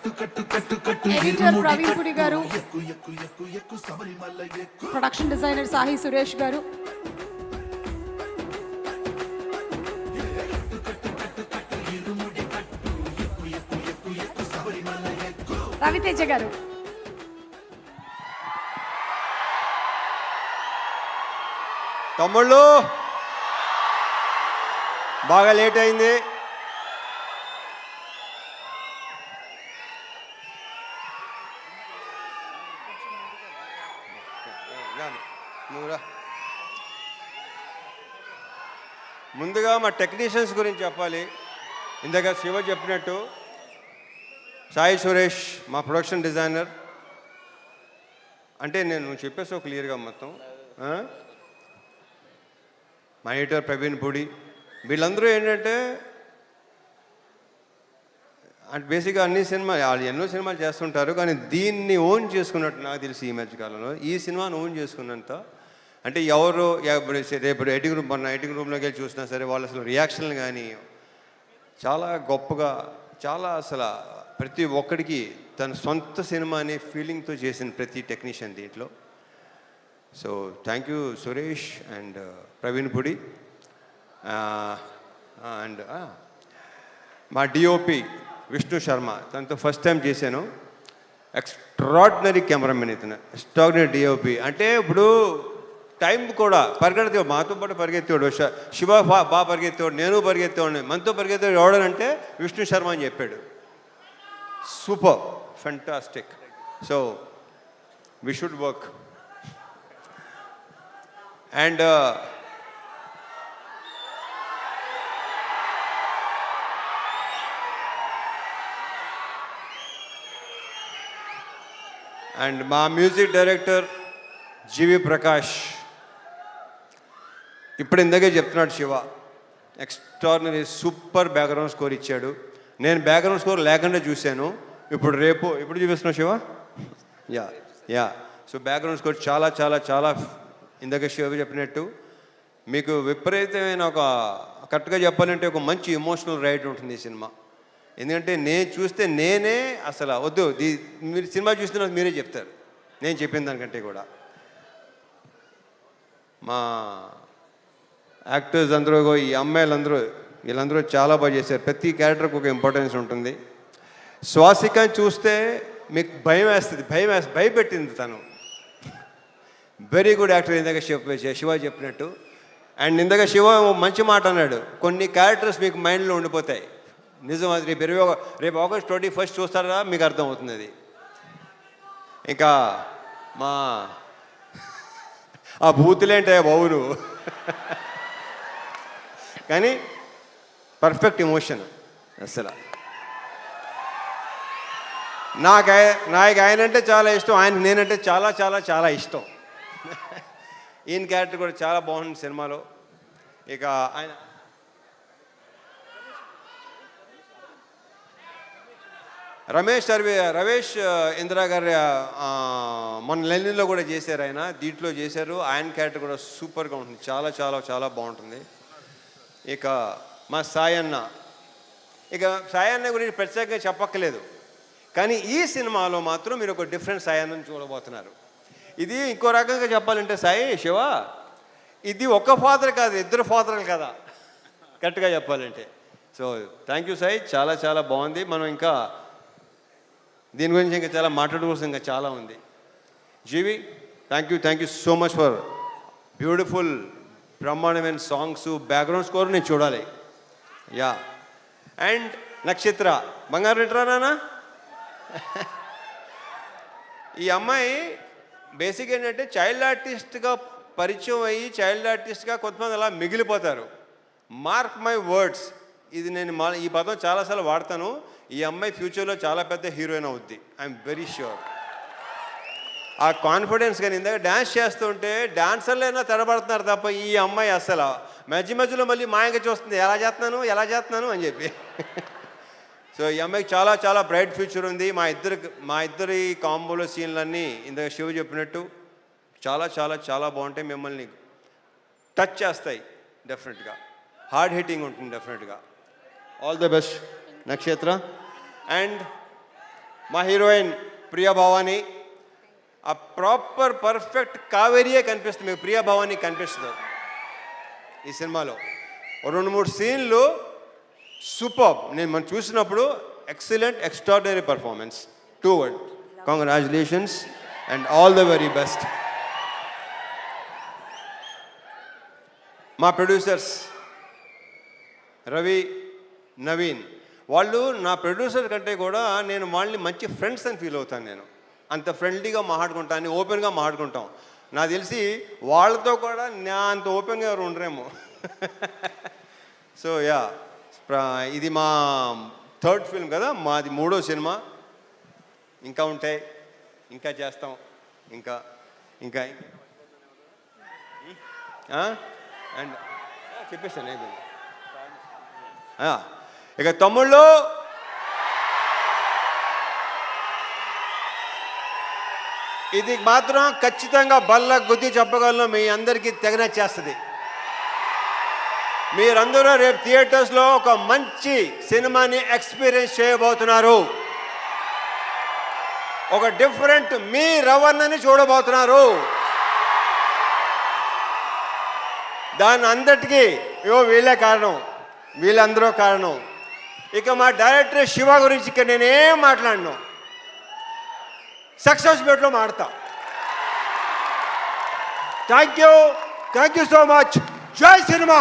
Editor Praveen పుడి గారు, production designer Sahi Suresh గారు, రవితేజ గారు. తమ్ముళ్ళు బాగా లేట్ అయింది. ముందుగా మా టెక్నీషియన్స్ గురించి చెప్పాలి. ఇందాక శివ చెప్పినట్టు సాయి సురేష్ మా ప్రొడక్షన్ డిజైనర్. అంటే నేను చెప్పేసో క్లియర్గా మొత్తం. మా ఎడిటర్ ప్రవీణ్ పుడి, వీళ్ళందరూ ఏంటంటే అంటే బేసిక్గా అన్ని సినిమాలు వాళ్ళు ఎన్నో సినిమాలు చేస్తుంటారు, కానీ దీన్ని ఓన్ చేసుకున్నట్టు నాకు తెలిసి ఈ మధ్యకాలంలో ఈ సినిమాను ఓన్ చేసుకున్నంత అంటే ఎవరు రేపు ఎడిటింగ్ రూమ్ మొన్న ఎడిటింగ్ రూమ్లోకి వెళ్ళి చూసినా సరే వాళ్ళు అసలు రియాక్షన్లు కానీ చాలా గొప్పగా, చాలా అసలు ప్రతి ఒక్కడికి తన సొంత సినిమా అనే ఫీలింగ్తో చేసిన ప్రతి టెక్నీషియన్ దీంట్లో. So thank you Suresh and Praveen Pudi. And మా డిఓపి విష్ణు శర్మ, తనతో ఫస్ట్ టైం చేశాను. ఎక్స్ట్రాడినరీ కెమెరామెన్ ఇతను, ఎక్స్ట్రాడినరీ డిఓపి. అంటే ఇప్పుడు టైం కూడా పరిగెత్తేవాడు, మాతో పాటు పరిగెత్తేవాడు. శివ బాగా పరిగెత్తేవాడు, నేను పరిగెత్తేవాడిని. మనతో పరిగెత్తేవాడు ఎవడనంటే విష్ణు శర్మ అని చెప్పాడు. Super, fantastic. So we should work. And and మా మ్యూజిక్ డైరెక్టర్ జీవి ప్రకాష్. ఇప్పుడు ఇందాకే చెప్తున్నాడు Shiva, extraordinary super background score ఇచ్చాడు. నేను బ్యాక్గ్రౌండ్ స్కోర్ లేకుండా చూశాను. ఇప్పుడు చూపిస్తున్నావు Shiva. Yeah so background score చాలా చాలా చాలా ఇందాక శివ చెప్పినట్టు మీకు విపరీతమైన ఒక కరెక్ట్గా చెప్పాలంటే ఒక మంచి ఎమోషనల్ రైడ్ ఉంటుంది ఈ సినిమా. ఎందుకంటే నేను చూస్తే నేనే అసలు వద్దు, మీరు సినిమా చూస్తే మీరే చెప్తారు నేను చెప్పిన దానికంటే కూడా. మా యాక్టర్స్ అందరూ, ఈ అమ్మాయిలందరూ, వీళ్ళందరూ చాలా బాగా చేశారు. ప్రతి క్యారెక్టర్కి ఒక ఇంపార్టెన్స్ ఉంటుంది. శ్వాసిక చూస్తే మీకు భయపెట్టింది తను. Very good actor. ఇందాక శివ చెప్పినట్టు. అండ్ ఇందాక శివ మంచి మాట అన్నాడు, కొన్ని క్యారెక్టర్స్ మీకు మైండ్లో ఉండిపోతాయి. నిజం, అది రేపు ఆగస్ట్ 21 చూస్తారా మీకు అర్థమవుతుంది అది. ఇంకా మా ఆ బూతులేంటే బావును కానీ పర్ఫెక్ట్ ఎమోషన్ అసలు. నాకు ఆయనంటే చాలా ఇష్టం, ఆయన నేనంటే చాలా చాలా చాలా ఇష్టం. ఈయన క్యారెక్టర్ కూడా చాలా బాగుంది సినిమాలో. ఇక ఆయన రమేష్ ఇందిరా గారి మొన్న లెనిన్లో కూడా చేశారు ఆయన, దీంట్లో చేశారు. ఆయన క్యారెక్టర్ కూడా సూపర్గా ఉంటుంది, చాలా చాలా చాలా బాగుంటుంది. ఇక మా సాయన్న గురించి ప్రత్యేకంగా చెప్పక్కలేదు, కానీ ఈ సినిమాలో మాత్రం మీరు ఒక డిఫరెంట్ సాయన్నని చూడబోతున్నారు. ఇది ఇంకో రకంగా చెప్పాలంటే శివ ఇది ఒక ఫాదర్ కాదు, ఇద్దరు ఫాదర్లు కదా కరెక్ట్గా చెప్పాలంటే. సో థ్యాంక్ యూ సాయి, చాలా చాలా బాగుంది. మనం ఇంకా దీని గురించి ఇంకా చాలా మాట్లాడుకోవాల్సిన ఇంకా చాలా ఉంది. GV thank you so much for beautiful బ్రహ్మాండమైన సాంగ్స్, బ్యాక్గ్రౌండ్ స్కోర్ నేను చూడాలి. యా అండ్ నక్షత్ర బంగారు వింటరా నాన్న. ఈ అమ్మాయి బేసిక్ ఏంటంటే చైల్డ్ ఆర్టిస్ట్గా పరిచయం అయ్యి చైల్డ్ ఆర్టిస్ట్గా కొంతమంది అలా మిగిలిపోతారు. మార్క్ మై వర్డ్స్, ఇది నేను ఈ పదం చాలాసార్లు వాడతాను. ఈ అమ్మాయి ఫ్యూచర్లో చాలా పెద్ద హీరోయిన్ అవుద్ది, ఐఎమ్ వెరీ ష్యూర్. ఆ కాన్ఫిడెన్స్. కానీ ఇందాక డ్యాన్స్ చేస్తుంటే డాన్సర్లైనా తడబడుతున్నారు తప్ప ఈ అమ్మాయి అసలు మధ్యలో మళ్ళీ మాయంగా చూస్తుంది, ఎలా చేస్తున్నాను అని చెప్పి. సో ఈ అమ్మాయికి చాలా చాలా బ్రైట్ ఫ్యూచర్ ఉంది. మా ఇద్దరి కాంబోలో సీన్లన్నీ ఇందాక శివ చెప్పినట్టు చాలా చాలా చాలా బాగుంటాయి, మిమ్మల్ని టచ్ చేస్తాయి డెఫినెట్గా, హార్డ్ హిట్టింగ్ ఉంటుంది డెఫినెట్గా. ఆల్ ద బెస్ట్ నక్షత్ర. అండ్ మా హీరోయిన్ ప్రియా భవాని. ఆ ప్రాపర్ పర్ఫెక్ట్ కావేరియే కనిపిస్తుంది, మీకు ప్రియా భవాని కనిపిస్తుంది ఈ సినిమాలో. 2-3 సీన్లు సూపర్. మనం చూసినప్పుడు excellent, extraordinary performance. 2 words. Congratulations and all the very best. మా ప్రొడ్యూసర్స్ రవి, నవీన్, వాళ్ళు నా ప్రొడ్యూసర్ కంటే కూడా నేను వాళ్ళని మంచి ఫ్రెండ్స్ అని ఫీల్ అవుతాను. నేను అంత ఫ్రెండ్లీగా మాట్లాడుకుంటాను, ఓపెన్గా మాట్లాడుకుంటాం. నాకు తెలిసి వాళ్ళతో కూడా నా అంత ఓపెన్గా ఎవరు ఉండరేమో. సో యా, ఇది మా 3rd ఫిల్మ్ కదా, మాది 3వ సినిమా. ఇంకా ఉంటాయి, ఇంకా చేస్తాం, ఇంకా ఇంకా అండ్ చెప్పేస్తాను అయిపోయింది. ఇక తమ్ముళ్ళు, ఇది మాత్రం ఖచ్చితంగా బల్ల గుద్ది చెప్పగలను, మీ అందరికీ తెగ నచ్చేస్తుంది. మీరందరూ రేపు థియేటర్స్లో ఒక మంచి సినిమాని ఎక్స్పీరియన్స్ చేయబోతున్నారు. ఒక డిఫరెంట్ మీ రవణని చూడబోతున్నారు. దాని అందరికీ వీళ్ళే కారణం, వీళ్ళందరూ కారణం. ఇక మా డైరెక్టర్ శివ గురించి ఇక నేనేం మాట్లాడను, సక్సెస్ మీట్లో మాడతా. Thank you so much. జై సినిమా.